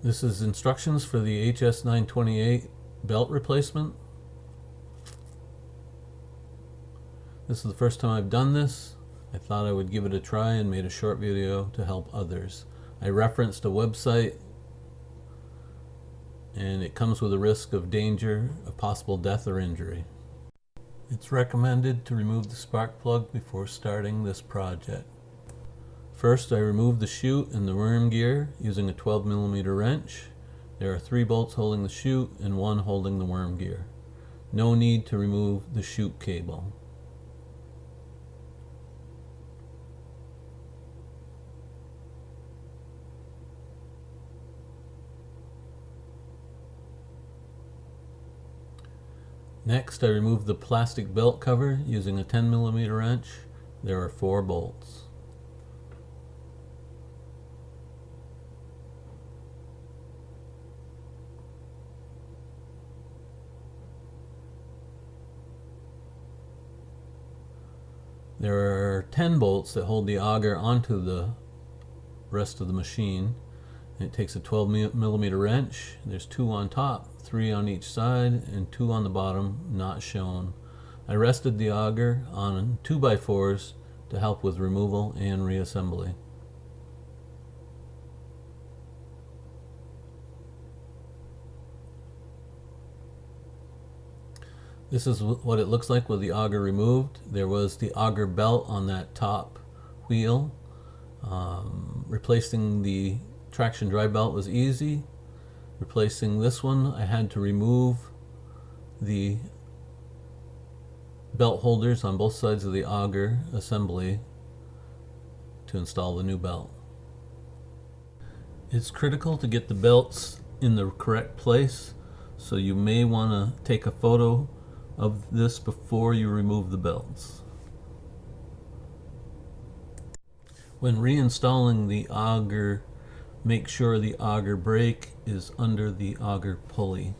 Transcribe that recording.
This is instructions for the HS928 belt replacement. This is the first time I've done this. I thought I would give it a try and made a short video to help others. I referenced a website and it comes with a risk of danger of possible death or injury. It's recommended to remove the spark plug before starting this project. First, I remove the chute and the worm gear using a 12mm wrench. There are 3 bolts holding the chute and 1 holding the worm gear. No need to remove the chute cable. Next, I remove the plastic belt cover using a 10mm wrench. There are 4 bolts. There are 10 bolts that hold the auger onto the rest of the machine. It takes a 12mm wrench. There's 2 on top, 3 on each side, and 2 on the bottom, not shown. I rested the auger on 2x4s to help with removal and reassembly. This is what it looks like with the auger removed. There was the auger belt on that top wheel. Replacing the traction drive belt was easy. Replacing this one, I had to remove the belt holders on both sides of the auger assembly to install the new belt. It's critical to get the belts in the correct place, so you may want to take a photo of this before you remove the belts. When reinstalling the auger, make sure the auger brake is under the auger pulley.